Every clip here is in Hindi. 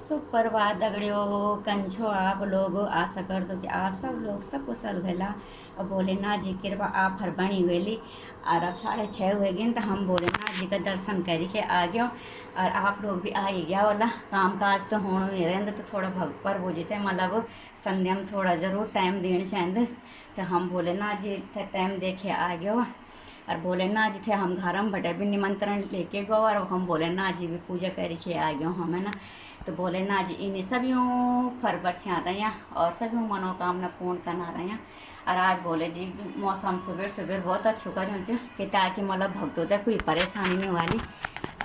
सुप्रभात दगड़ियों, कंछो आप लोग। आशा कर दो कि आप सब लोग सब कुशल भेला और भोलेनाथ जी की कृपा आप हर बनी हुई। और अब 6:30 हुए गए तो हम भोलेनाथ जी का दर्शन करके आ गए और आप लोग भी आ ही गया वाला। काम काज तो होना ही रहते तो थोड़ा भगपर हो जाते मतलब संध्या में थोड़ा जरूर टाइम देना चाहिए। तो हम भोलेनाथ जी थे टाइम देखे आ गए और भोलेनाथ जी थे हम घर में बटे भी निमंत्रण लेके गए और हम भोलेनाथ जी भी पूजा करके आ गए हम है ना। तो भोलेनाथ जी इन्हें सभी फर बरसा रहे हैं और सभी मनोकामना पूर्ण करा रहे हैं। और आज भोले जी मौसम सुबह सुबह बहुत अच्छा करूँ कि ताकि मतलब भक्तों तक कोई परेशानी नहीं वाली।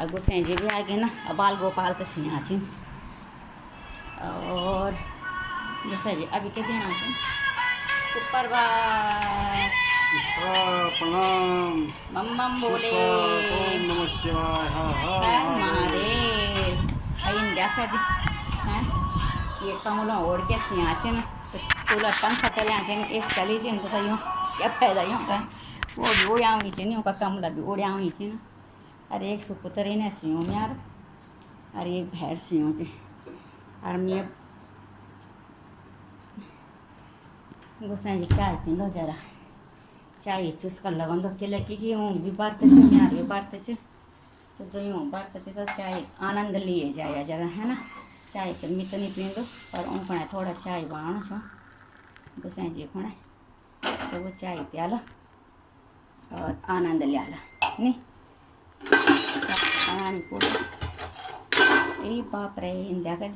और गोसाई जी भी आ गए ना, बाल गोपाल तो सिंह छी और गोसाई जी अभी के दिन आते सुप्रभात प्रणाम। मम मम बोले ओम नमः शिवाय। महादेव अइन देखा दी हैं ये कमलों ओढ़ के सिया छे ना तो तुला पंखा चले आछे एक चली छे तो यूँ क्या फायदा यूँ का वो भी उड़ावी छे यूँ का कमला भी उड़ावी छे ना। अरे एक सुपुत्र ने सियो यार अरे एक भैर सियो छे और मैं गोसाई जी चाय पी लो जरा चाय चुस्का लगन तो केले की हूँ भी बात यार भी बात तो यूँ बात तो चाय आनंद लिए जाए जरा है ना। चाय तो मैं तो नहीं पींदो पर उनखणे थोड़ा चाय बाण छो गोसाई जी खुणे तो वो चाय प्याला और आनंद लिया नहीं पानी को ए बाप रे इंदिया का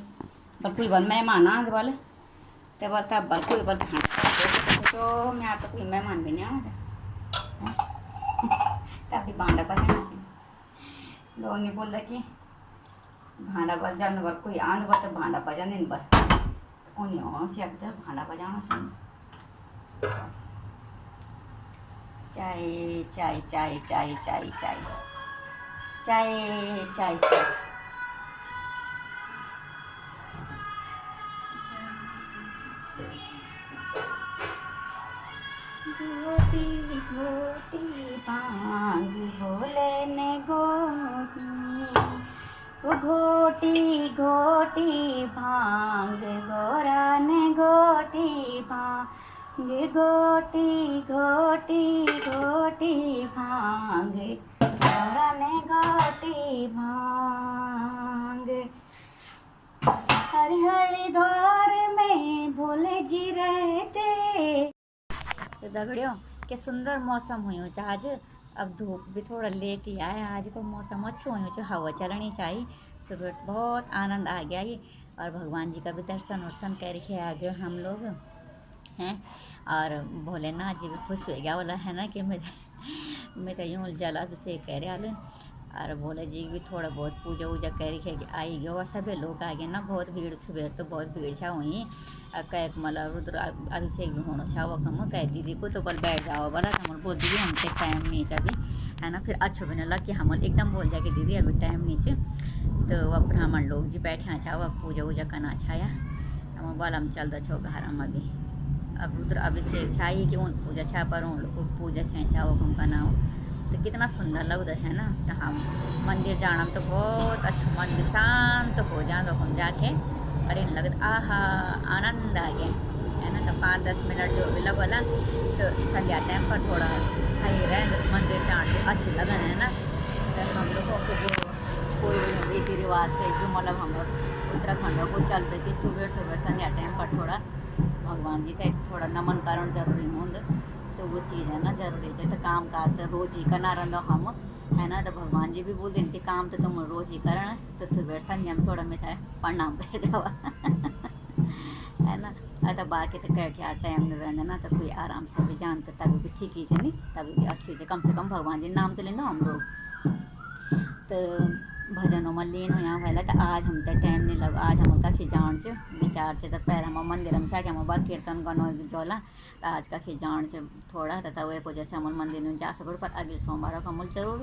बल कोई बल मेहमान आंद वाले तो बोलता बल कोई बल खाना तो मैं आप तो कोई मेहमान भी नहीं आना तभी बांडा पर लोग नहीं बोलता कि भांडा बजाने बल कोई आंद बल तो भांडा बजाने बल उन्हें होना चाहिए भांडा बजाना चाहिए। चाय चाय चाय चाय चाय चाय चाय चाय चाय गोटी गोटी भांग भोले ने घोटी घोटी भांग गोरा ने घोटी भांग घोटी घोटी घोटी भांग गोरा ने घोटी भांग। हरि हरि द्वार में भोले जी रहते। तो दगड़ियों के सुंदर मौसम हुई आज। अब धूप भी थोड़ा लेट ही आया आज को मौसम अच्छा हुई हवा चलनी चाहिए। सुबह बहुत आनंद आ गया ये और भगवान जी का भी दर्शन वर्शन करके आ गए हम लोग हैं। और भोलेनाथ जी भी खुश हो गया बोला है ना कि मैं तो यूँ जल अभिषेक कह रहे और भोले जी भी थोड़ा बहुत पूजा वूजा करके आई गए और सभी लोग आ गए ना। बहुत भीड़ सुबह तो बहुत भीड़ छा हुई कह मतलब रुद्र अभिषेक भी होना छा वो कम कह दीदी को तो बल बैठ जाओ बोला तो हम बोल दीदी हमसे टाइम नहीं अभी है ना। फिर अच्छो भी नहीं लग कि हम एकदम बोल जाए कि दीदी अभी टाइम नहीं तो वह ब्राह्मण लोग जी बैठे छा वह पूजा वूजा करना छाया हम बोल हम चल दो छो घर हम अभी अब रुद्र अभिषेक छाई कि उन पूजा छा पर उन लोग पूजा छा वो हम बनाओ तो कितना सुंदर लगता है ना। तो हम मंदिर जाना तो बहुत अच्छा मन भी शांत हो जाए हम जाके और इन लगता आहा आनंद आ गया है ना। तो 5-10 मिनट जो भी लगोला तो संध्या टाइम पर थोड़ा सही रहे मंदिर जाने अच्छी लगन है ना। तो हम लोगों को जो कोई रीति रिवाज से जो मतलब हम लोग उत्तराखंड को चलते कि सुबह सुबह संध्या टाइम पर थोड़ा भगवान जी का थोड़ा नमन कारण जरूरी होंगे तो वो चीज़ है ना जरूरी है। तो काम काज तो रोज ही करना रहा हम है ना। तो भगवान जी भी बोलते हैं कि काम तो तुम रोज ही करना तो सुबह संध्या में थोड़ा मैं प्रणाम कर जावा है ना। तो बाकी तो कह क्या टाइम नहीं रहना ना तो कोई आराम से भी जानते तभी भी ठीक ही नहीं तभी भी अच्छी है कम से कम भगवान जी नाम तो लेना हम लोग। तो भजनों में लीन हो यहाँ वाला तो आज हम तो टाइम नहीं लगा आज हम कखी जान से विचार से तो पैर हम मंदिर में जाके हम बात कीर्तन गनो जोला तो आज कखी जान से थोड़ा तो वह को जैसे हम मंदिर में जा सको पर अगले सोमवार को हम जरूर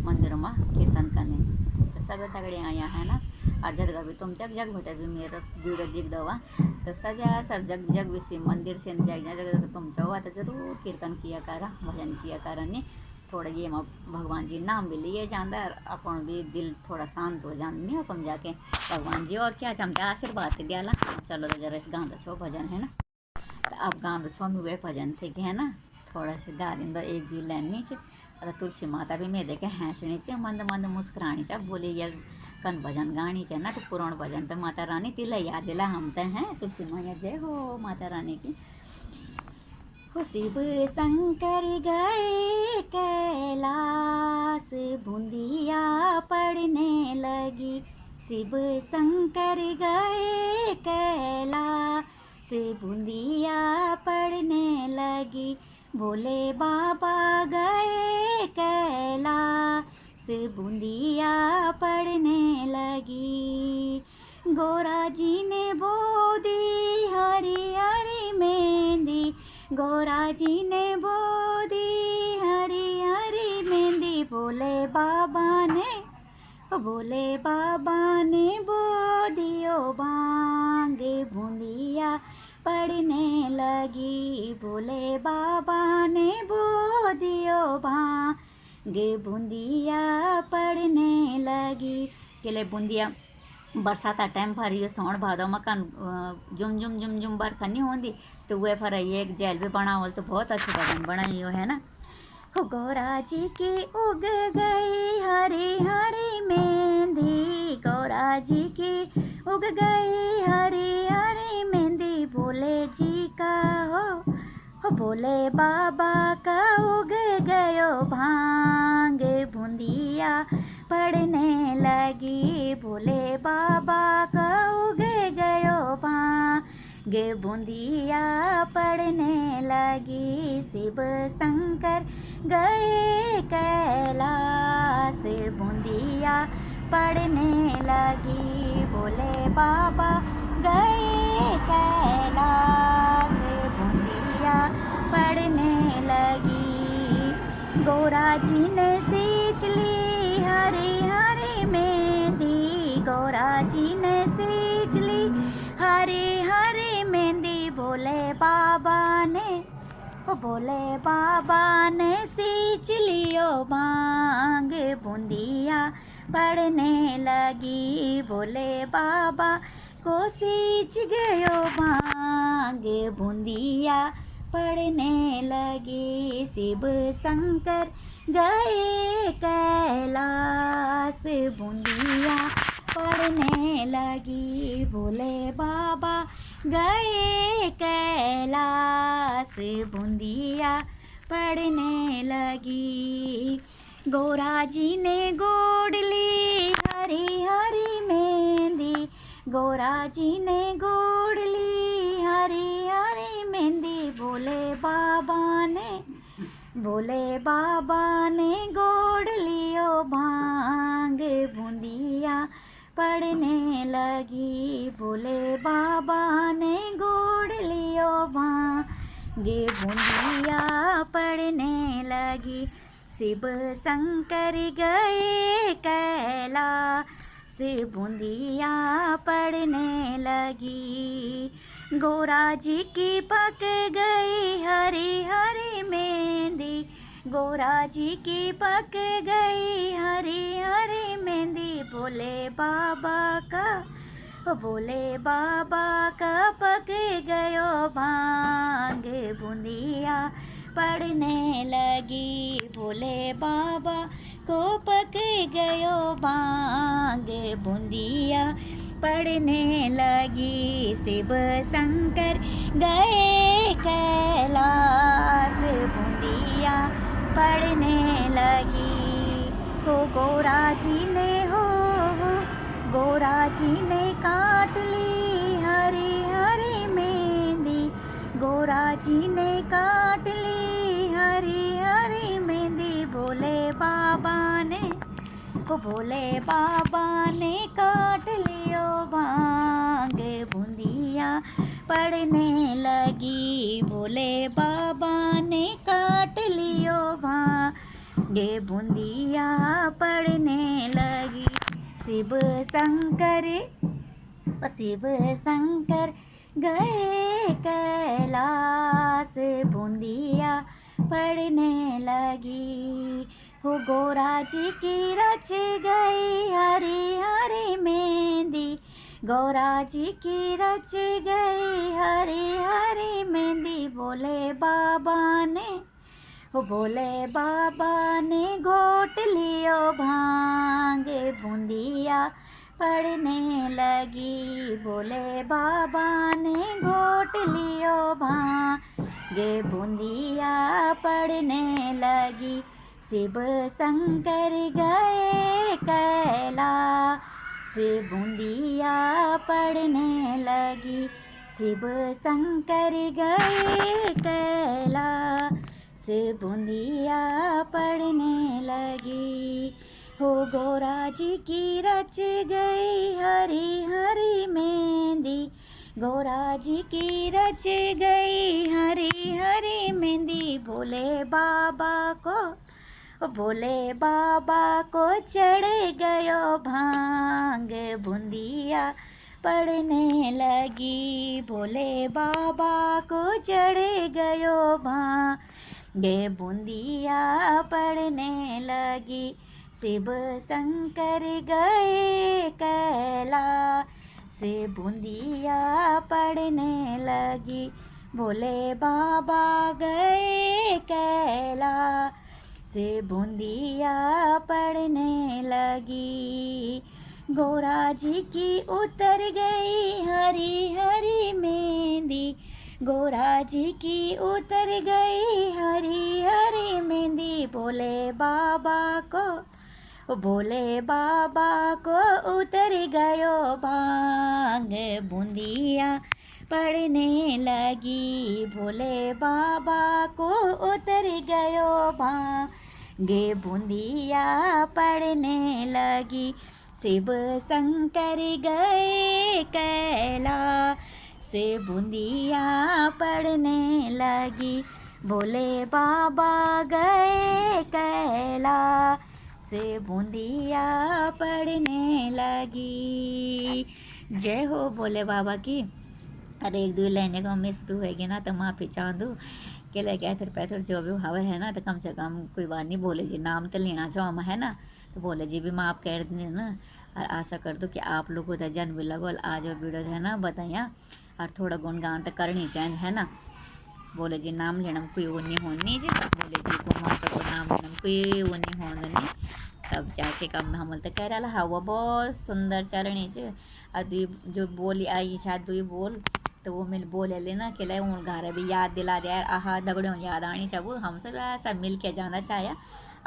मंदिरों में कीर्तन करने तो सब तगड़े आया है ना। और जगह भी तुम जग जग भटे भी मेरा वीडियो दिख दवा तो सब जग जग भी मंदिर से जग जगह तुम जाओ तो जरूर कीर्तन किया करा भजन किया करा नहीं थोड़ा ये भगवान जी नाम भी लिए जाता है, अपन भी दिल थोड़ा शांत हो जाता नहीं अपन जाके भगवान जी और क्या चाहते आशीर्वाद के दियाला। चलो तो जरा इस गाँव छो भजन है ना, तो अब गाँव छो में वे भजन थे कि है ना, थोड़ा से गा दिन एक भी लाइन नीचे और तुलसी माता भी मैं देखे हैंसनी चे मंद मंद मुस्कुरानी चा बोली ये कन भजन गानी चे ना, तो पुराण भजन तो माता रानी तिला याद दिला हम तो हैं तुलसी मैया जय हो माता रानी की। शिव शंकर गए कैलाश बूंदिया पड़ने लगी, शिव शंकर गए कैलाश बूंदिया पड़ने लगी, भोले बाबा गए कैलाश बूंदिया पड़ने लगी, गोरा जी ने बोदी हरी हरी मेहंदी, गोरा जी ने बोदी हरी हरी मेहंदी, भोले बाबा ने बोदियो भांगे बूंदिया पड़ने लगी, भोले बाबा ने बोदियो भांगे बूंदिया पड़ने लगी। के लिए बूंदिया बरसात टाइम पर ये सोण भादो मकान जुम जुम जुम जुम बरखा नहीं होती, तो वे पर एक जेल भी बनावल तो बहुत अच्छी भजन बनाई हो है ना। गोरा जी की उग गई हरी हरी मेहंदी, गोरा जी की उग गई हरी हरी मेहंदी, भोले जी का हो भोले बाबा का उग गयो भांग बूंदिया पड़ने लगी, भोले बाबा का उग गयो भांग बूंदिया पड़ने लगी, शिव शंकर गए कैलाश बूंदिया पड़ने लगी, भोले बाबा गए कैलाश बूंदिया पड़ने लगी, गोरा जी ने सींच ली हरी हरी मेहंदी, गोरा जी ने सींच ली हरी हरी मेहंदी, भोले बाबा ने सींच लियो भांग बूंदिया पड़ने लगी, भोले बाबा को सींच गयो भांग बूंदिया पड़ने लगी, शिव शंकर गए कैलाश बूंदिया पड़ने लगी, भोले बाबा गए कैलाश बूंदिया पड़ने लगी, गोरा जी ने गोड़ ली हरी हरी मेहंदी, गोरा जी ने गोड़ ली हरी हरी मेहंदी, भोले बाबा ने गोड़ लियो भांग बूंदिया पड़ने लगी, भोले बाबा ने गोड़ लियो भांग बूंदिया पड़ने लगी, शिव शंकर गए कैलाश बूंदिया पड़ने लगी, गोरा जी की पक गई हरी हरी मेहंदी, गोरा जी की पक गई हरी हरी मेहंदी, भोले बाबा का पक गयो भांग बूंदिया पड़ने लगी, भोले बाबा को पक गयो भांग बूंदिया पड़ने लगी, शिव शंकर गए कैलाश बूंदिया पड़ने लगी, गोरा जी ने काट ली हरी हरी मेहंदी, गोरा जी ने काट ली हरी हरी मेहंदी, भोले बाबा ने काट लियो भांग बूंदिया पड़ने लगी, भोले बाबा ने काट लियो भांग बूंदिया पड़ने लगी, शिव शंकर गए कैलाश बूंदिया पड़ने लगी। हो गोरा जी की रच गई हरी हरी मेहंदी, गोरा जी की रच गई हरी हरी मेहंदी। बोले बाबा ने, हो बोले बाबा ने घोट लियो भांग, बूंदिया पड़ने लगी। बोले बाबा ने घोट लियो भांग, बूंदिया पड़ने लगी। शिव शंकर गए कैलाश, बूंदिया पड़ने लगी। शिव शंकर गए कैलाश, बूंदिया पड़ने लगी। हो गोरा जी की रच गई हरी हरी मेहंदी, गोरा जी की रच गई हरी हरी मेहंदी। भोले बाबा को, भोले बाबा को चढ़ गयो भांग, बूंदिया पड़ने लगी। भोले बाबा को चढ़ गयो भांग, बूंदिया पड़ने लगी। शिव शंकर गए कैलाश, बूंदिया पड़ने लगी। भोले बाबा गए कैलाश, बूंदिया पड़ने लगी। गोरा जी की उतर गई हरी हरी मेहंदी, गोरा जी की उतर गई हरी हरी मेहंदी। भोले बाबा को, भोले बाबा को उतर गयो भांग, बूंदिया पड़ने लगी। भोले बाबा को उतर गयो भांग, बूंदिया पड़ने लगी। शिव शंकर गए कैलाश, बूंदिया पड़ने लगी। भोले बाबा गए कैलाश, बूंदिया पड़ने लगी। जय हो भोले बाबा की। अरे एक दो लेने को मिस भी होएगी ना तो माफ़ी चाहूँ के ले कैथर पैथर जो भी हवा है ना, तो कम से कम कोई बात नहीं, बोले जी नाम तो लेना चाहो है ना, तो बोले जी भी माफ़ कर दें ना। और आशा कर दो कि आप लोगों को जन भी लगो आज और वीडियो है ना बताइए, और थोड़ा गुणगान तो करनी चाहिए है ना। बोले जी नाम लेना कोई वो नहीं होनी जी, बोले जी को माता को नाम लेना कोई वो नहीं होनी, तब जाके कम हम तो कह रहा हवा बहुत सुंदर चलनी च। और जो बोली आई शायद दुई बोल तो वो मिल बोले लेना के लिए उन घर भी याद दिला दिया। आहा दगड़ों याद आनी चाहिए, हम सब मिल के जाना चाहिए।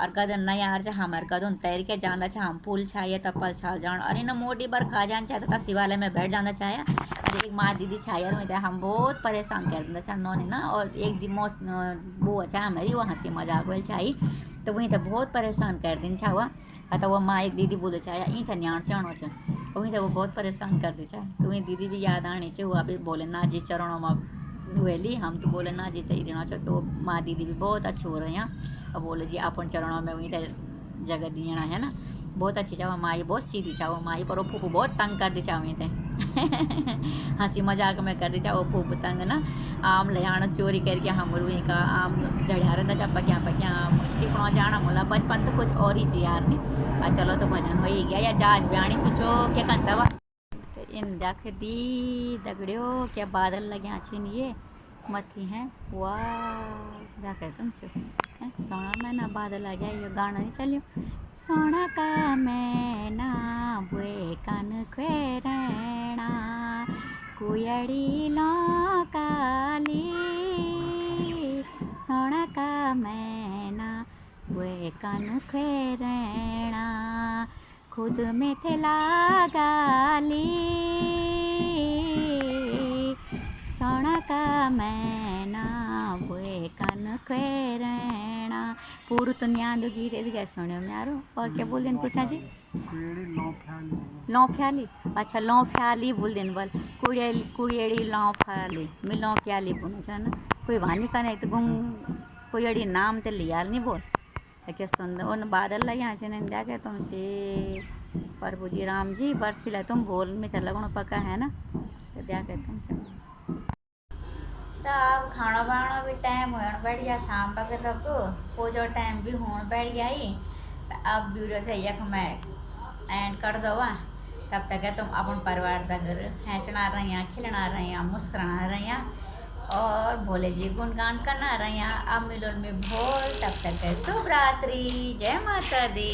और कदन न यार हमारे कदन तैर के जाना चाहिए, हम पुल छाइए तपल छा जान, अरे ना मोटी बार खा जाना चाहिए तो शिवालय में बैठ जाना चाहिए। अरे एक माँ दीदी छाया में हम बहुत परेशान कर देना चाहिए नौनी ना। और एक दिन मौस वो अच्छा हमारी वो हंसी मजाक वाली चाहिए, तो वहीं तो बहुत परेशान कर दिन छा हुआ। तो वो माँ एक दीदी बोले चाहे ई था न्याण चढ़ो छ, वहीं तो वो बहुत परेशान कर दी चाहे, तो वहीं दीदी भी याद आनी चाहिए। वो अभी बोले ना जी चरणों में हुएली, हम तो बोले ना जी तई देना चाहिए। तो माँ दीदी भी बहुत अच्छी हो रही हैं और बोले जी अपन चरणों में वहीं जगह दिया है ना, बहुत अच्छी चाहो माई, बहुत सीधी चाहो माई। पर वो फूफू बहुत तंग कर दी चाहो थे हंसी मजाक में कर दी चाहो फूफू तंग ना। आम ले आना चोरी करके हम रुई का आम जड़िया रहता चा पकिया पकिया टिकड़ो जाना बोला। बचपन तो कुछ और ही थी यार नहीं। और चलो तो भजन हो ही गया या जाज ब्याणी चुचो क्या कंता वा। तो इन देख दी दगड़ियों क्या बादल लगे अच्छी ये मथी हैं, वाह जा कर तुमसे सोना मैना बादल आ गया। ये गाना नहीं चलियो सोना का मैना बुए कान खेरना कुयड़ी लौकाली, सोना का मैना बुए कान खेरना खुद में थे लगाली, सोना का मैना बुए कान खेरना। पूरू तो न्यादो गीत गया सुनो म्यारो। और क्या बोल देन कुछ जी लौफ्याली, अच्छा लौफ्याली बोल देन बोल कुड़ेड़ी लौफ्याली मैं लौफ्याली बोलो छ ना। कोई वानी का नहीं तो गुम कुड़ी नाम तो लिया नहीं बोल क्या सुंदर उन बादल लगे यहाँ से जाके तुमसे प्रभु जी राम जी बरसिला तुम बोल में तो लगनो पका है ना, तो क्या कहते तुमसे तो अब खाना बनाना भी टाइम होने बैठ गया, शाम तक तक पूजो टाइम भी होने बैठ गया ही। तो अब वीडियो थे यक मैं एंड कर दो। तब तक तुम अपन परिवार तक हंसना रही, खिलना रही, मुस्कुराना रही और भोले जी गुणगान करना रही। अब मिलो में भोल, तब तक शुभ रात्रि, जय माता दी।